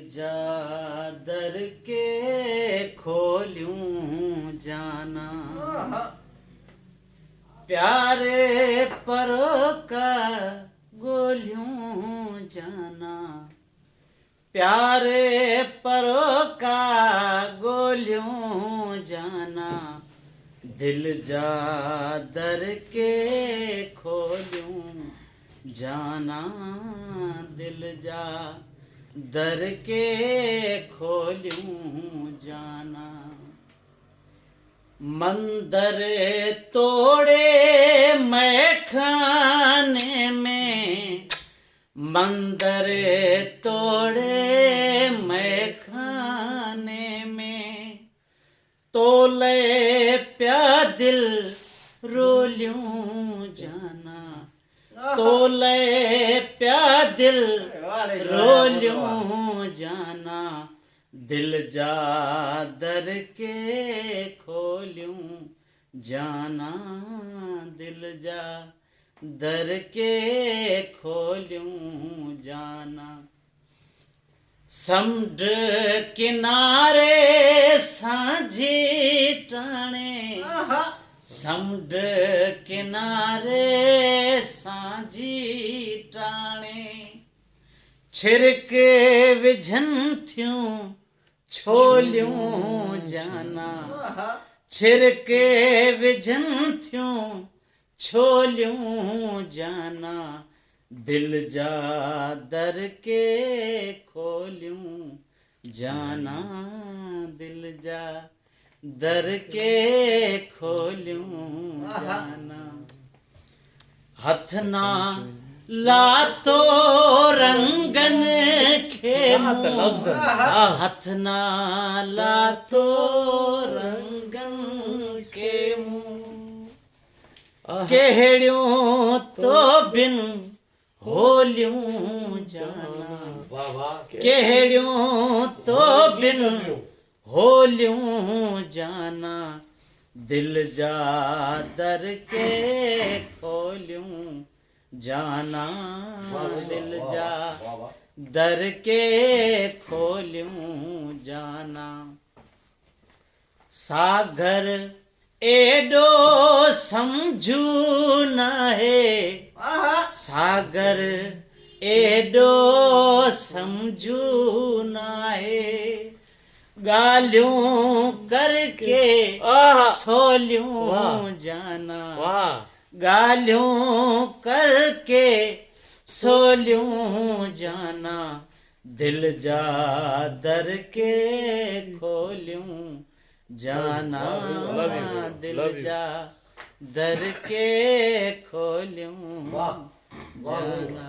जा दर के खोलूं जाना, प्यारे परों का गोलूं जाना, प्यारे परों का गोलूं जाना, दिल जा दर के खोलूं जाना, दिल जा दर के खोलूं जाना। मंदिर तोड़े मैं खाने में, मंदिर तोड़े मैं खाने में, तोले प्या दिल रोलूं जाना, तोले प्या दिल रोलूं जाना, दिल जा दर के खोलूं जाना, दिल जा दर के खोलूं जाना। समुंड किनारे सांझी टाणे, समुंड किनारे सांझी टाणे, छिरक विझन थियूं छोलियूं जाना, छिरक विझन थियूं छोलियूं जाना, दिल जा दर के खोलूं जाना, दिल जा दर के खोलूं जाना। हथना लातो रंगन खेमूं, हथना लातो रंगन खेमूं, कहिड़ियूं तो बिन होलियूं जाना, कहिड़ियूं तो बिन होलियूं जाना, दिल जा दर के खोलूं जाना, दिल जा दर के खोलूं जाना। सागर एडो समझू न है, सागर एडो समझू न है, गालियों करके सोलियों जाना, गालियों करके सोलियों जाना, दिल जा दर के खोलूं जाना, दिल जा दर के खोलूं जाना।